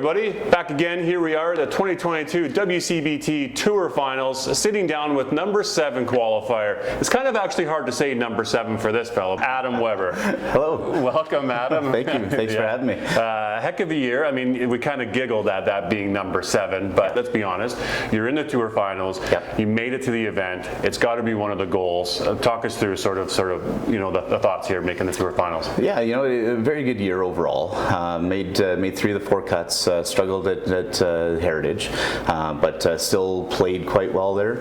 everybody, back again. Here we are at the 2022 WCBT Tour Finals, sitting down with number 7 qualifier. It's kind of actually hard to say number 7 for this fellow, Adam Weber. Hello. Welcome, Adam. Thank you. Thanks for having me. Heck of a year. I mean, we kind of giggled at that being number 7, but let's be honest. You're in the Tour Finals. Yep. You made it to the event. It's got to be one of the goals. Talk us through sort of the thoughts here making the Tour Finals. Yeah, a very good year overall. Made 3 of the 4 cuts. Struggled at Heritage, but still played quite well there.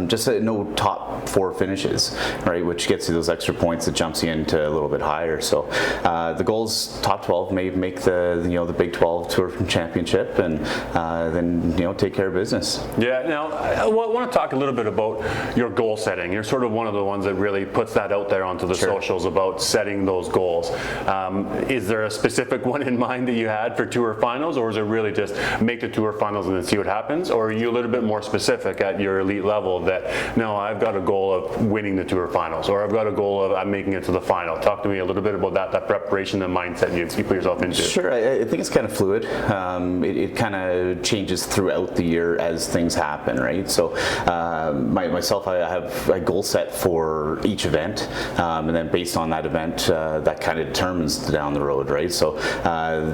Just no top 4 finishes, right? Which gets you those extra points that jumps you into a little bit higher. So the goal's top 12, make the Big 12 Tour Championship, and then take care of business. Yeah. Now I want to talk a little bit about your goal setting. You're sort of one of the ones that really puts that out there onto the socials about setting those goals. Is there a specific one in mind that you had for Tour Finals, or is it really just make the Tour Finals and then see what happens, or are you a little bit more specific at your elite level that no, I've got a goal of winning the Tour Finals, or I've got a goal of I'm making it to the final? Talk to me a little bit about that preparation and mindset you put yourself into. Sure, I think it's kind of fluid. It kind of changes throughout the year as things happen, right? So myself, I have a goal set for each event, and then based on that event, that kind of determines down the road, right? So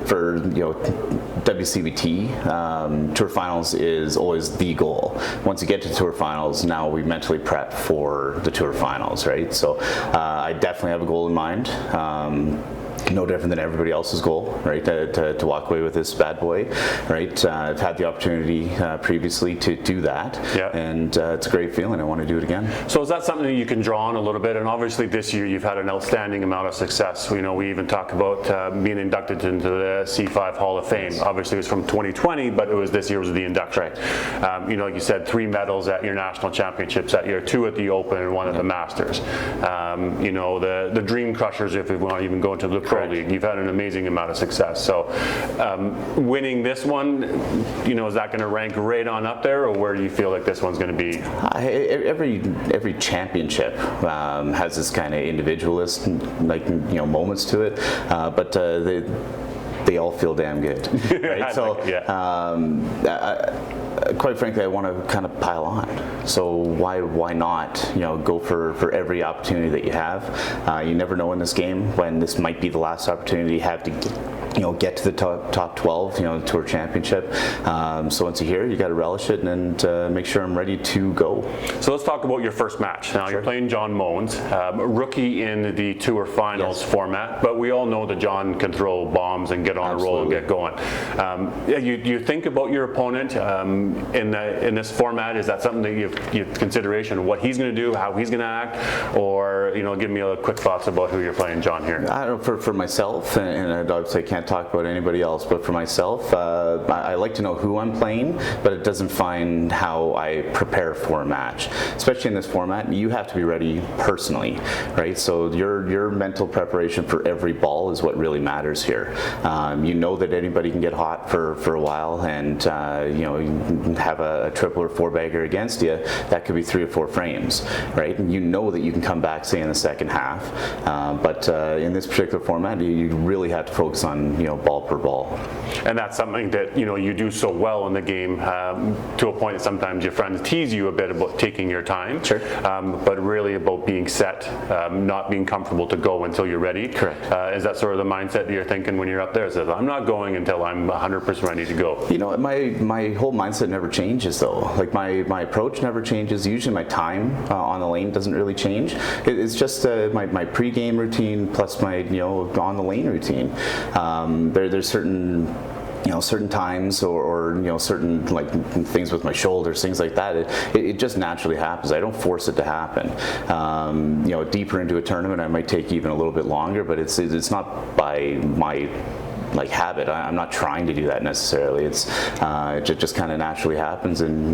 for WCBT, Tour Finals is always the goal. Once you get to Tour Finals, now we mentally prep for the Tour Finals, right? So I definitely have a goal in mind. No different than everybody else's goal, right? To walk away with this bad boy, right? I've had the opportunity previously to do that, and it's a great feeling. I want to do it again. So is that something that you can draw on a little bit? And obviously this year you've had an outstanding amount of success. We even talk about being inducted into the C5 Hall of Fame. Obviously it was from 2020, but this year was the induction. Right. Like you said, 3 medals at your national championships that year, 2 at the Open and 1 at the Masters. The Dream Crushers, if we want to even go into the Pro League, you've had an amazing amount of success. So winning this one, is that going to rank right on up there, or where do you feel like this one's going to be? Every championship has this kind of individualist moments to it, but they all feel damn good, right? So quite frankly, I want to kind of pile on. So why not go for every opportunity that you have? You never know in this game when this might be the last opportunity you have to get to the top 12, the Tour Championship. So once you're here, you got to relish it and make sure I'm ready to go. So let's talk about your first match. Now you're playing John Moens, a rookie in the Tour Finals format, but we all know that John can throw bombs and get on a roll and get going. You think about your opponent in this format. Is that something that you've consideration of what he's going to do, how he's going to act, or give me a quick thoughts about who you're playing, John, here? I don't know, for myself, and I obviously can't talk about anybody else, but for myself, I like to know who I'm playing, but it doesn't define how I prepare for a match. Especially in this format, you have to be ready personally, right? So your mental preparation for every ball is what really matters here. You know that anybody can get hot for a while, and you have a triple or 4-bagger against you. That could be 3 or 4 frames, right? And you know that you can come back, say, in the second half, but in this particular format, you really have to focus on ball per ball. And that's something that you do so well in the game, to a point that sometimes your friends tease you a bit about taking your time. Sure. But really about being set, not being comfortable to go until you're ready. Correct. Is that sort of the mindset that you're thinking when you're up there? It says, I'm not going until I'm 100% ready to go. My whole mindset never changes though. Like my approach never changes. Usually my time on the lane doesn't really change. It's just my pre-game routine plus my on the lane routine. There's certain certain times or certain things with my shoulders, things like that. It just naturally happens. I don't force it to happen. Deeper into a tournament, I might take even a little bit longer, but it's not by my habit. I'm not trying to do that necessarily. It just kind of naturally happens, and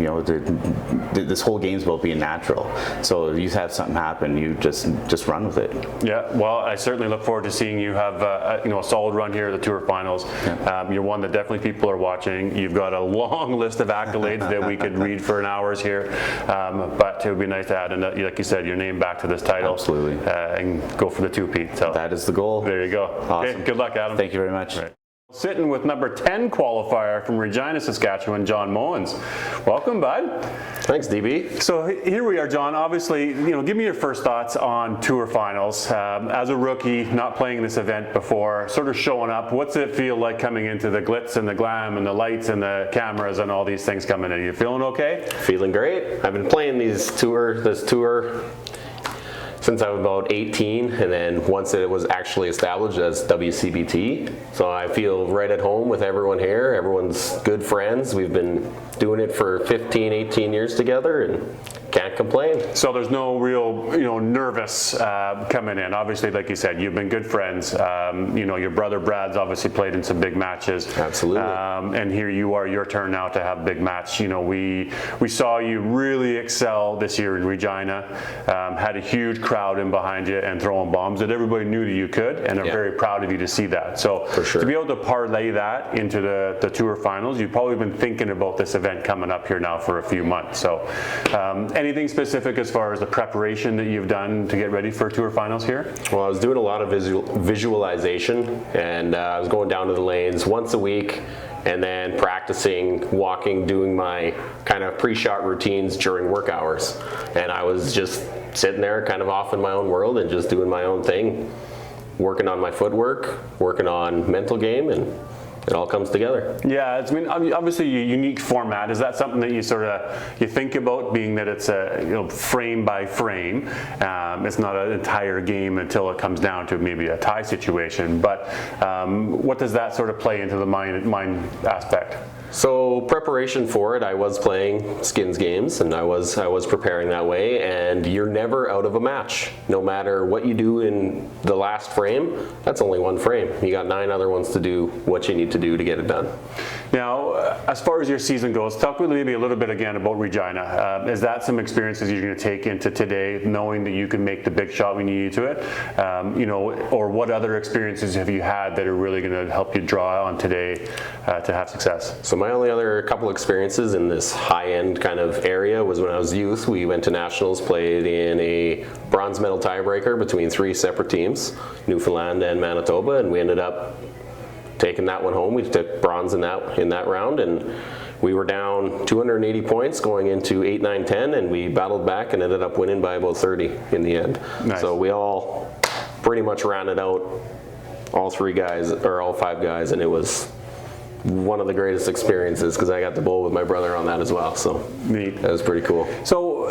this whole game's about being natural. So if you have something happen, you just run with it. Yeah, well, I certainly look forward to seeing you have a solid run here at the Tour Finals. Yeah. You're one that definitely people are watching. You've got a long list of accolades that we could read for an hours here, but it would be nice to add, like you said, your name back to this title. Absolutely. And go for the 2-peat. So that is the goal. There you go. Awesome. Okay, good luck, Adam. Thank you very much. Right. Sitting with number 10 qualifier from Regina, Saskatchewan, John Moens. Welcome, bud. Thanks, DB. So here we are, John. Obviously, give me your first thoughts on Tour Finals. As a rookie, not playing this event before, sort of showing up, what's it feel like coming into the glitz and the glam and the lights and the cameras and all these things coming in? You feeling okay? Feeling great. I've been playing this tour since I was about 18, and then once it was actually established as WCBT. So I feel right at home with everyone here. Everyone's good friends. We've been doing it for 15, 18 years together, and can't complain. So there's no real, nervous coming in. Obviously, like you said, you've been good friends. Your brother Brad's obviously played in some big matches. Absolutely. And here you are, your turn now to have a big match. We saw you really excel this year in Regina. Had a huge crowd in behind you and throwing bombs that everybody knew that you could, and are very proud of you to see that. So for sure. To be able to parlay that into the Tour Finals, you've probably been thinking about this event coming up here now for a few months. So anything specific as far as the preparation that you've done to get ready for Tour Finals here? Well, I was doing a lot of visualization, and I was going down to the lanes once a week, and then practicing walking, doing my kind of pre-shot routines during work hours. And I was just sitting there kind of off in my own world and just doing my own thing, working on my footwork, working on mental game, and it all comes together. Yeah, obviously a unique format. Is that something that you think about, being that it's a frame by frame? It's not an entire game until it comes down to maybe a tie situation. But what does that sort of play into the mind aspect? So preparation for it, I was playing skins games, and I was preparing that way, and you're never out of a match. No matter what you do in the last frame, that's only one frame. You got 9 other ones to do what you need to do to get it done. Now, as far as your season goes, talk with me maybe a little bit again about Regina. Is that some experiences you're going to take into today, knowing that you can make the big shot when you need to it? Or what other experiences have you had that are really going to help you draw on today to have success? So my only other couple experiences in this high-end kind of area was when I was youth. We went to nationals, played in a bronze medal tiebreaker between 3 separate teams, Newfoundland and Manitoba, and we ended up taking that one home. We took bronze in that round, and we were down 280 points going into 8, 9, 10, and we battled back and ended up winning by about 30 in the end. Nice. So we all pretty much ran it out, all 5 guys, and it was one of the greatest experiences because I got to bowl with my brother on that as well. So neat. That was pretty cool. So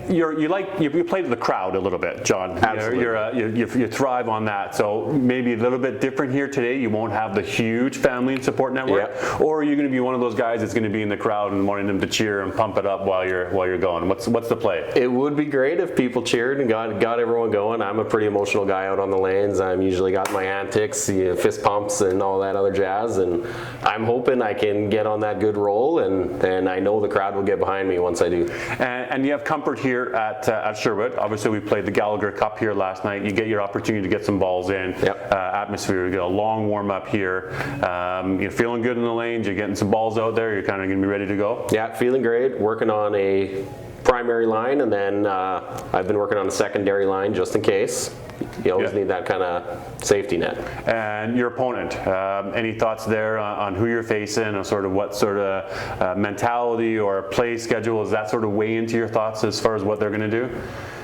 you play to the crowd a little bit, John. Absolutely. You thrive on that. So maybe a little bit different here today. You won't have the huge family and support network, or are you going to be one of those guys that's going to be in the crowd and wanting them to cheer and pump it up while you're going? What's the play? It would be great if people cheered and got everyone going. I'm a pretty emotional guy out on the lanes. I'm usually got my antics, fist pumps, and all that other jazz. And I'm hoping I can get on that good roll, and I know the crowd will get behind me once I do. And you have comfort here at Sherwood. Obviously, we played the Gallagher Cup here last night. You get your opportunity to get some balls in. Atmosphere. You get a long warm up here. You're feeling good in the lanes. You're getting some balls out there. You're kind of going to be ready to go. Yeah, feeling great. Working on a primary line, and then I've been working on a secondary line just in case. You always need that kind of safety net. And your opponent, any thoughts there on who you're facing, or sort of what sort of mentality or play schedule, does that sort of weigh into your thoughts as far as what they're going to do?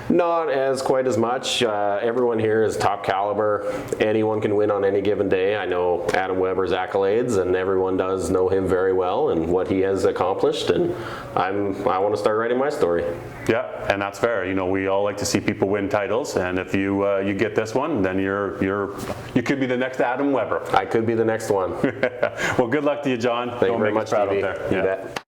Not as quite as much. Everyone here is top caliber. Anyone can win on any given day. I know Adam Weber's accolades, and everyone does know him very well and what he has accomplished. And I want to start writing my story. Yeah, and that's fair. We all like to see people win titles, and if you get this one, then you could be the next Adam Weber. I could be the next one. Well, good luck to you, John. Thank you very much, proud DB. up there. You bet.